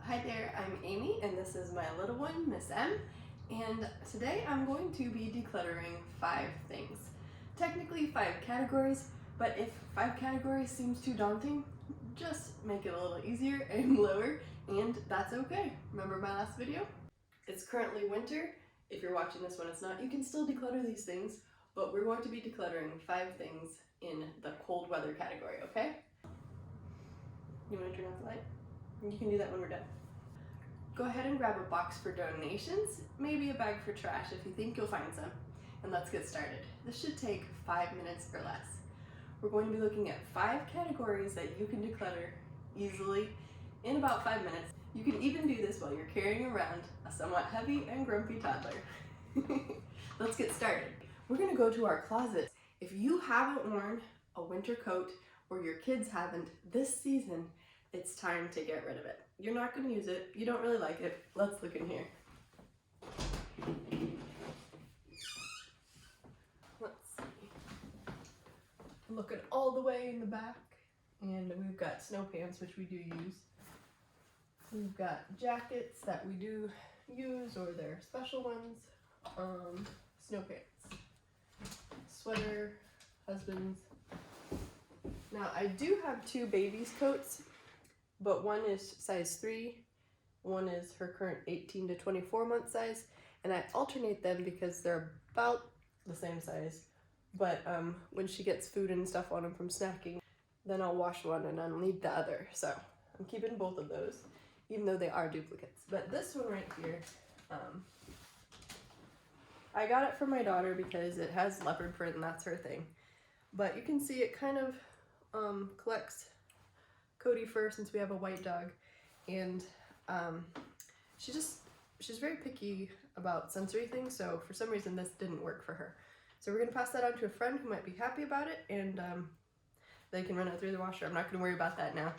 Hi there, I'm Amy and this is my little one, Miss M, and today I'm going to be decluttering 5 things. Technically 5 categories, but if 5 categories seems too daunting, just make it a little easier and lower, and that's okay. Remember my last video? It's currently winter. If you're watching this when it's not, you can still declutter these things, but we're going to be decluttering 5 things in the cold weather category, okay? You want to turn off the light? You can do that when we're done. Go ahead and grab a box for donations, maybe a bag for trash if you think you'll find some, and let's get started. This should take 5 minutes or less. We're going to be looking at 5 categories that you can declutter easily in about 5 minutes. You can even do this while you're carrying around a somewhat heavy and grumpy toddler. Let's get started. We're going to go to our closet. If you haven't worn a winter coat or your kids haven't this season, it's time to get rid of it. You're not going to use it. You don't really like it. Let's look in here. Let's see. Looking all the way in the back, and we've got snow pants, which we do use. We've got jackets that we do use, or they're special ones. Snow pants, sweater, husbands. Now I do have 2 babies' coats, but one is size 3, one is her current 18 to 24 month size, and I alternate them because they're about the same size, but when she gets food and stuff on them from snacking, then I'll wash one and I'll need the other. So I'm keeping both of those, even though they are duplicates. But this one right here, I got it for my daughter because it has leopard print and that's her thing. But you can see it kind of collects Cody fur since we have a white dog, and she's very picky about sensory things, so for some reason this didn't work for her. So we're gonna pass that on to a friend who might be happy about it, and they can run it through the washer. I'm not gonna worry about that now.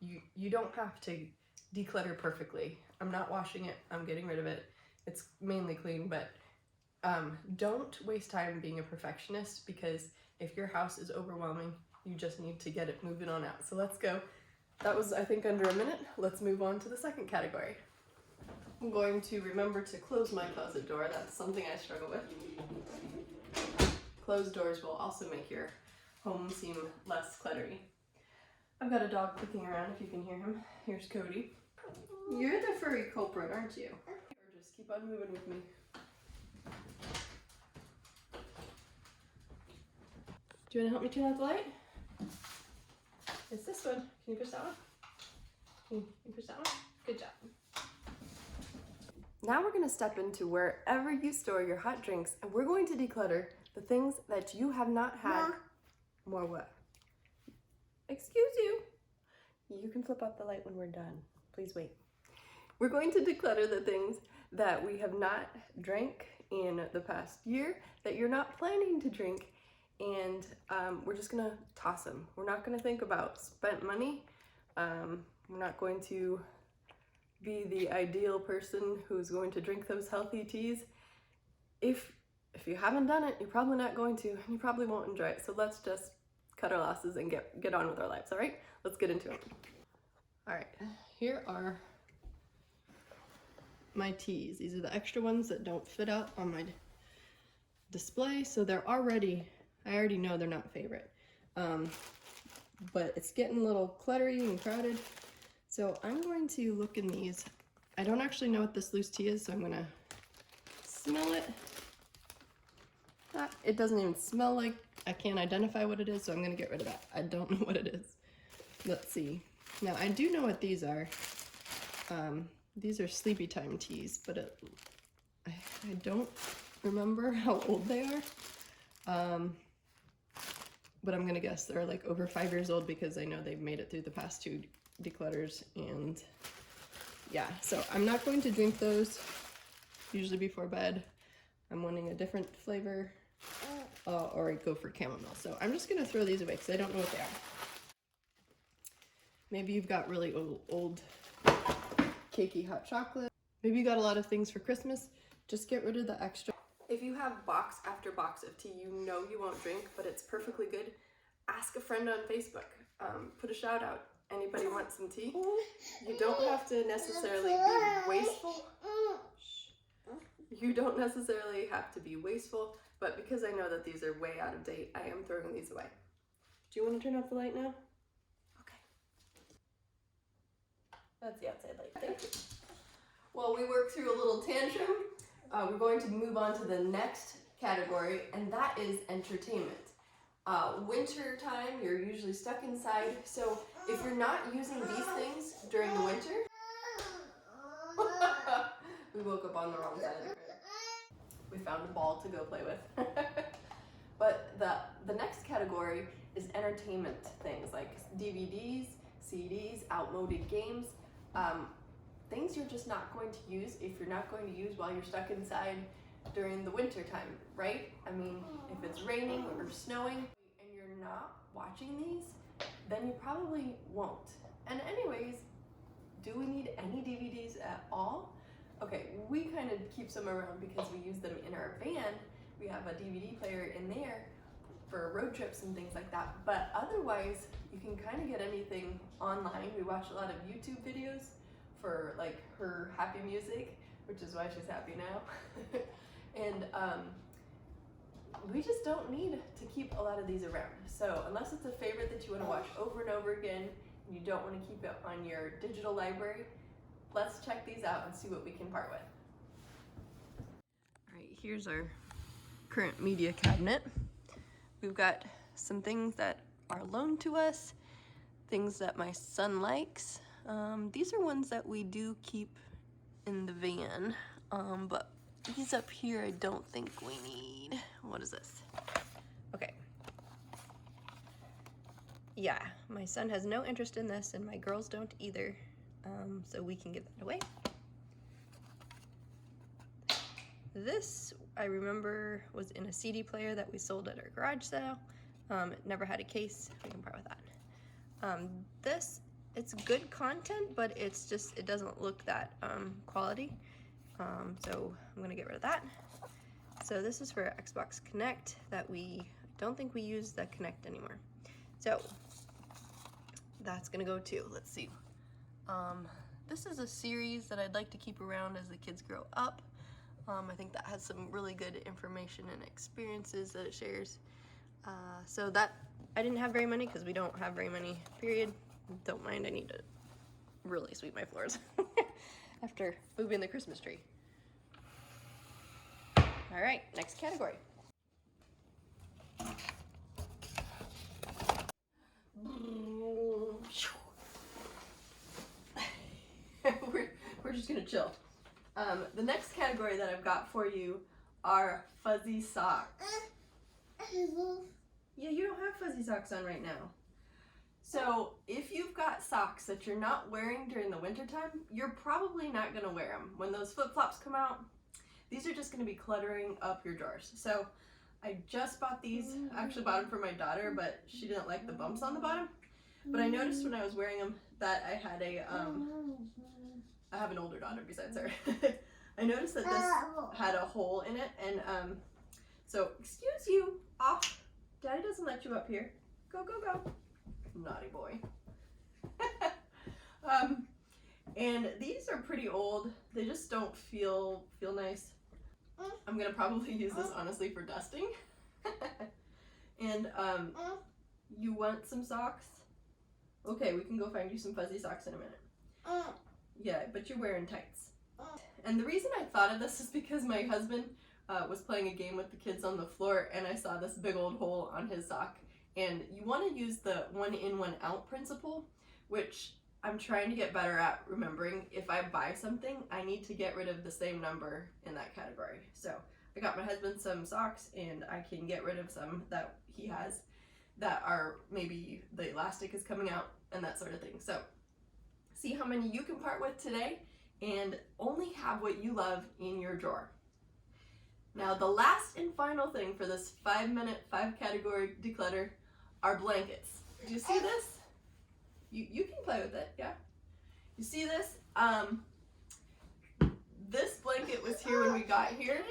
You don't have to declutter perfectly. I'm not washing it, I'm getting rid of it. It's mainly clean, but don't waste time being a perfectionist, because if your house is overwhelming, you just need to get it moving on out. So let's go. That was, I think, under a minute. Let's move on to the second category. I'm going to remember to close my closet door. That's something I struggle with. Closed doors will also make your home seem less cluttery. I've got a dog clicking around if you can hear him. Here's Cody. You're the furry culprit, aren't you? Or just keep on moving with me. Do you want to help me turn out the light? It's this one. Can you push that one? Can you push that one? Good job. Now we're going to step into wherever you store your hot drinks, and we're going to declutter the things that you have not had. More what? Excuse you. You can flip up the light when we're done. Please wait. We're going to declutter the things that we have not drank in the past year, that you're not planning to drink, and we're just gonna toss them. We're not gonna think about spent money. We're not going to be the ideal person who's going to drink those healthy teas. If you haven't done it, you're probably not going to, and you probably won't enjoy it. So let's just cut our losses and get on with our lives, all right? Let's get into it. All right, here are my teas. These are the extra ones that don't fit out on my display, so they're already, I already know they're not favorite, but it's getting a little cluttery and crowded. So I'm going to look in these. I don't actually know what this loose tea is, so I'm gonna smell it. It doesn't even smell like, I can't identify what it is, so I'm gonna get rid of that. I don't know what it is. Let's see. Now I do know what these are. These are sleepy time teas, but I don't remember how old they are. But I'm gonna guess they're like over 5 years old, because I know they've made it through the past 2 declutters, and yeah, so I'm not going to drink those usually before bed. I'm wanting a different flavor, or I go for chamomile. So I'm just gonna throw these away because I don't know what they are. Maybe you've got really old cakey hot chocolate. Maybe you got a lot of things for Christmas. Just get rid of the extra. If you have box after box of tea you know you won't drink, but it's perfectly good, ask a friend on Facebook. Put a shout out Anybody want some tea? You don't have to necessarily be wasteful. You don't necessarily have to be wasteful, but because I know that these are way out of date, I am throwing these away. Do you want to turn off the light now? Okay. That's the outside light. Thank you. Well, we worked through a little tantrum. We're going to move on to the next category, and that is entertainment. Winter time, you're usually stuck inside, so if you're not using these things during the winter, we woke up on the wrong side of the crib. We found a ball to go play with. But the next category is entertainment things like DVDs, CDs, outmoded games, things you're just not going to use if you're not going to use while you're stuck inside during the winter time, right? I mean, if it's raining or snowing and you're not watching these, then you probably won't. And anyways, do we need any DVDs at all? Okay, we kind of keep some around because we use them in our van. We have a DVD player in there for road trips and things like that. But otherwise, you can kind of get anything online. We watch a lot of YouTube videos for like her happy music, which is why she's happy now. And we just don't need to keep a lot of these around. So unless it's a favorite that you want to watch over and over again, and you don't want to keep it on your digital library, let's check these out and see what we can part with. All right, here's our current media cabinet. We've got some things that are loaned to us, things that my son likes. These are ones that we do keep in the van, but these up here I don't think we need. What is this? Okay. Yeah, my son has no interest in this and my girls don't either, so we can give that away. This, I remember, was in a CD player that we sold at our garage sale. It never had a case. We can part with that. This, it's good content, but it's just, it doesn't look that quality. So I'm gonna get rid of that. So this is for Xbox Connect that we don't think we use the Connect anymore. So that's gonna go too. Let's see. This is a series that I'd like to keep around as the kids grow up. I think that has some really good information and experiences that it shares. So that, I didn't have very many because we don't have very many, period. Don't mind, I need to really sweep my floors after moving the Christmas tree. All right, next category. We're just gonna chill. The next category that I've got for you are fuzzy socks. Yeah, you don't have fuzzy socks on right now. So if you've got socks that you're not wearing during the winter time, you're probably not gonna wear them. When those flip-flops come out, these are just gonna be cluttering up your drawers. So I just bought these. I actually bought them for my daughter, but she didn't like the bumps on the bottom. But I noticed when I was wearing them that I had a, I have an older daughter besides her. I noticed that this had a hole in it, and so, excuse you, off. Daddy doesn't let you up here. Go, go, go. Naughty boy. And these are pretty old. They just don't feel nice. I'm gonna probably use this honestly for dusting. And you want some socks? Okay, we can go find you some fuzzy socks in a minute. Yeah, but you're wearing tights. And the reason I thought of this is because my husband was playing a game with the kids on the floor, and I saw this big old hole on his sock. And you want to use the 1 in, 1 out principle, which I'm trying to get better at remembering. If I buy something, I need to get rid of the same number in that category. So I got my husband some socks, and I can get rid of some that he has that are maybe the elastic is coming out and that sort of thing. So see how many you can part with today and only have what you love in your drawer. Now the last and final thing for this 5-minute, 5-category declutter are blankets. Do you see this? You can play with it, yeah? You see this? This blanket was here when we got here.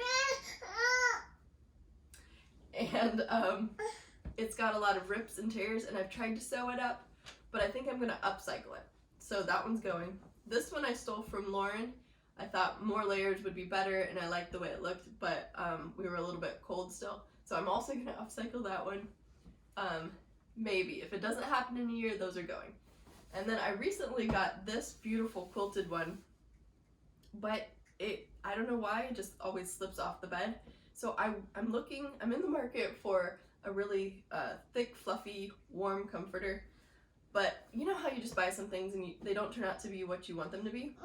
And it's got a lot of rips and tears, and I've tried to sew it up, but I think I'm gonna upcycle it. So that one's going. This one I stole from Lauren. I thought more layers would be better, and I liked the way it looked, but we were a little bit cold still. So I'm also gonna upcycle that one. Maybe. If it doesn't happen in a year, those are going. And then I recently got this beautiful quilted one, but I don't know why, it just always slips off the bed. So I'm in the market for a really thick, fluffy, warm comforter. But you know how you just buy some things and they don't turn out to be what you want them to be?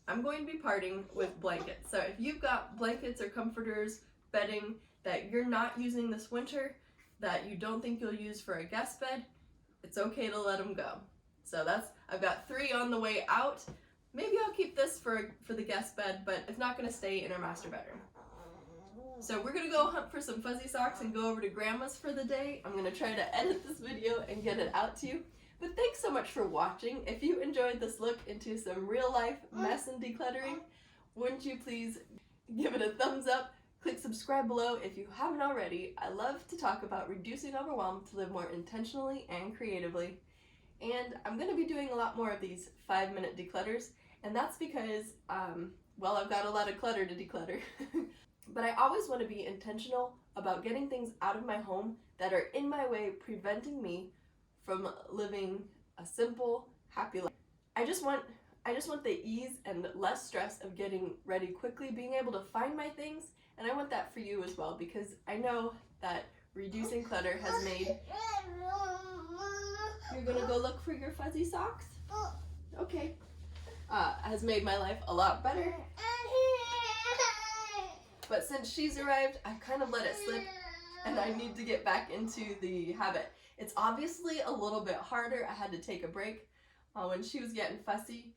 I'm going to be parting with blankets. So if you've got blankets or comforters, bedding that you're not using this winter, that you don't think you'll use for a guest bed, it's okay to let them go. So I've got 3 on the way out. Maybe I'll keep this for the guest bed, but it's not gonna stay in our master bedroom. So we're gonna go hunt for some fuzzy socks and go over to Grandma's for the day. I'm gonna try to edit this video and get it out to you. But thanks so much for watching. If you enjoyed this look into some real life mess and decluttering, wouldn't you please give it a thumbs up? Click subscribe below if you haven't already. I love to talk about reducing overwhelm to live more intentionally and creatively. And I'm going to be doing a lot more of these 5-minute declutters, and that's because, well, I've got a lot of clutter to declutter. But I always want to be intentional about getting things out of my home that are in my way, preventing me from living a simple, happy life. I just want the ease and less stress of getting ready quickly, being able to find my things, and I want that for you as well, because I know that reducing clutter has made... You're gonna go look for your fuzzy socks? Okay. Has made my life a lot better. But since she's arrived, I've kind of let it slip, and I need to get back into the habit. It's obviously a little bit harder. I had to take a break when she was getting fussy.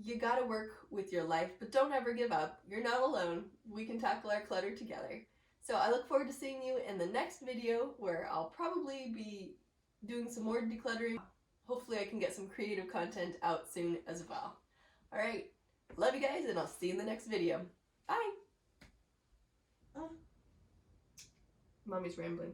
You gotta work with your life, but don't ever give up. You're not alone. We can tackle our clutter together. So I look forward to seeing you in the next video, where I'll probably be doing some more decluttering. Hopefully I can get some creative content out soon as well. Alright, love you guys, and I'll see you in the next video. Bye! Mommy's rambling.